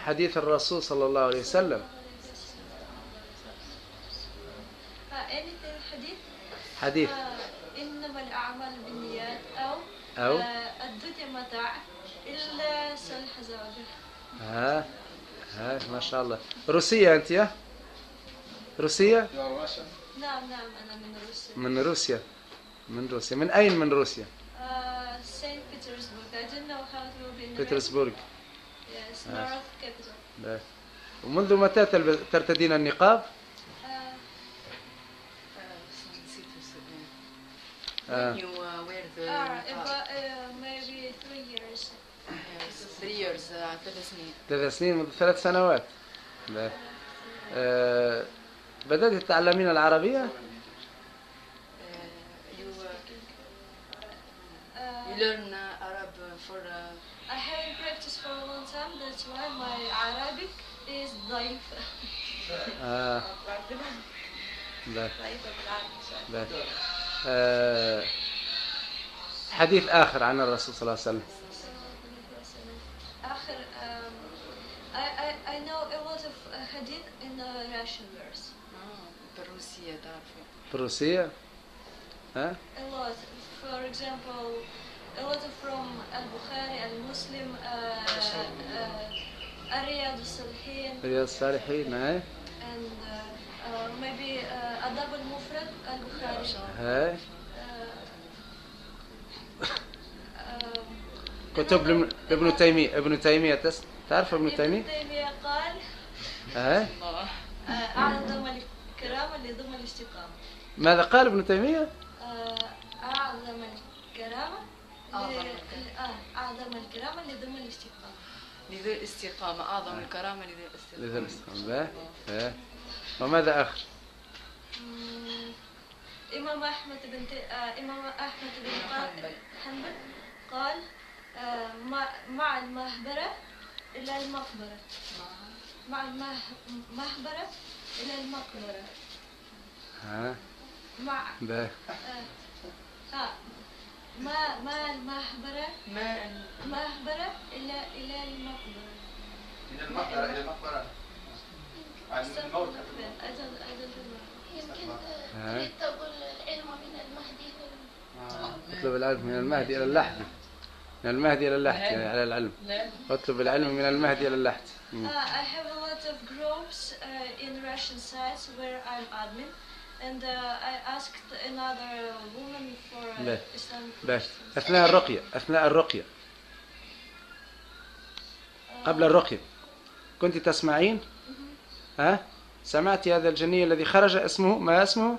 حديث الرسول صلى الله عليه وسلم. حديث إنما الأعمال بالنيات أو الدنيا متاع إلا صالح زوجها. ها ما شاء الله. روسية أنت يا؟ روسية؟ نعم أنا من روسيا. من روسيا. من أين من روسيا؟ سانت بطرسبرغ. I don't know how to pronounce. بطرسبرغ. Yes, North capital. ومنذ متى ترتدين النقاب؟ When you wear the maybe 3 years. 3 years 3 سنين منذ 3 سنوات. بدأت تتعلمين العربية؟ You learn Arab for I haven't practiced for a long time. That's why my Arabic is ضعيف. حديث آخر عن الرسول صلى الله عليه وسلم. I know a lot of hadith in Russian verse. بالروسية تعرفين؟ بالروسية؟ A lot. For example, a lot from Al-Bukhari, Al-Muslim, رياض الصالحين. And maybe أدب المفرد البخاري. كتب ابن تيمية تعرف ابن تيمية؟ ابن تيمية قال أعظم الكرامة اللي ضمن الاستقامة. ماذا قال ابن تيمية؟ أعظم الكرامة اللي ضمن الاستقامة. لذي الاستقامة أعظم الكرامة لذي الاستقامة. وماذا آخر؟ إمام أحمد بن حنبل قال مع المهبرة إلى المقبرة. مع المهبرة إلى المقبرة. مع ما المهبرة إلى المقبرة. من المقبرة إلى المقبرة. عن الموت. يمكن تقول العلم من المهدي. اطلب العلم من المهدي إلى اللحد. من المهدي إلى اللحد يعني على العلم. اطلب العلم من المهدي إلى اللحد. I have a lot of groups in Russian sites where I'm admin, and I asked another woman for Islamic. أثناء الرقية قبل الرقية كنت تسمعين؟ سمعت هذا الجني الذي خرج اسمه ما اسمه؟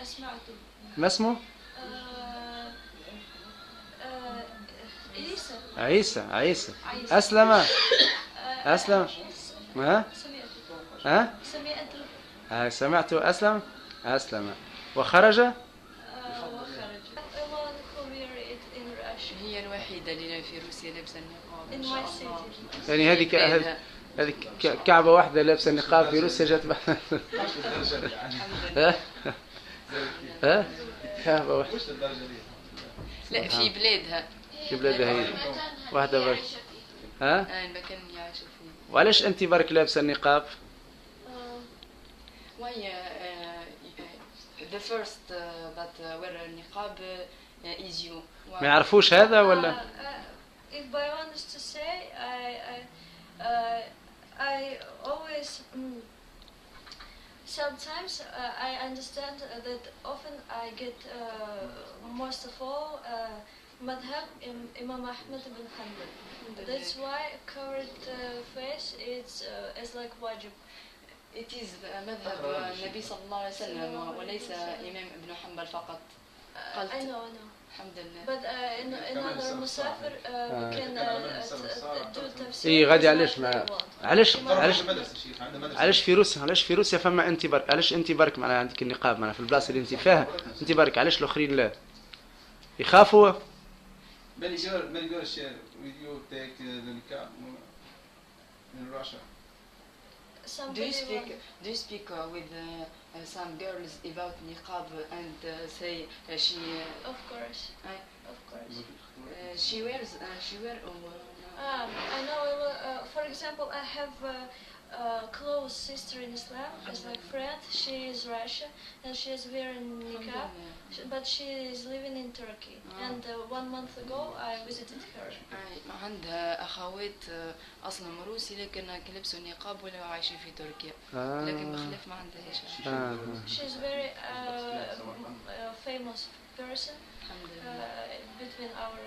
سمعته. ما اسمه؟ عيسى. أسلم. سمعته أسلم وخرج. هي الوحيدة اللي في روسيا لابسة النقاب. يعني هذه كعبة واحدة لابسة النقاب في روسيا جت بعد. كعبة واحدة. لا في بلادها هي واحدة برك. المكان اللي عايشة فيه. وعلاش أنت برك لابسة النقاب؟ Why the first that wear النقاب is you. ما يعرفوش هذا ولا؟ If I want to say, I always sometimes I understand that often I get most of all madhab Imam Ahmad ibn Hanbal. That's why covered face is like wajib. It is مذهب النبي صلى الله عليه وسلم وليس إمام ابن حنبل فقط. I know. الحمد لله. But another مسافر can do تفسير. غادي علاش في روسيا فما انت برك؟ علاش انت برك معناها عندك النقاب معناها في البلاصه اللي انت فيها انت برك؟ علاش الاخرين لا يخافوا؟ Many girls share with you take the niqab in Russia. Do you speak with some girls about niqab and say she? Of course. She She wear I know. For example, I have a close sister in Islam, as like friend. She is Russian and she is wearing niqab, but she is living in Turkey. And 1 month ago, I visited her. عندها أخوات أصلهم روسي لكن يلبسوا نقاب ولا عايشين في تركيا. آه. لكن بخلاف ما عندهاش. She's very famous person الحمد لله. between our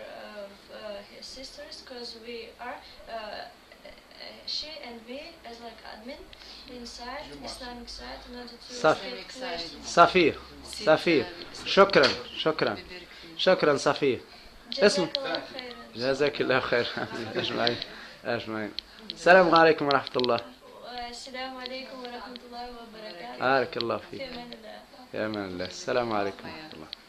sisters, because we are she and me as like admin inside Islamic side in order to صافي. get clear. صفية. صفية. شكرا شكرا شكرا صفية. اسم. جزاك الله خيرا. جزاك الله خير. أجمعين أجمعين. السلام عليكم ورحمة الله. السلام عليكم ورحمة الله وبركاته. بارك الله فيك. في أمان الله. يا أمان الله. السلام عليكم ورحمة الله.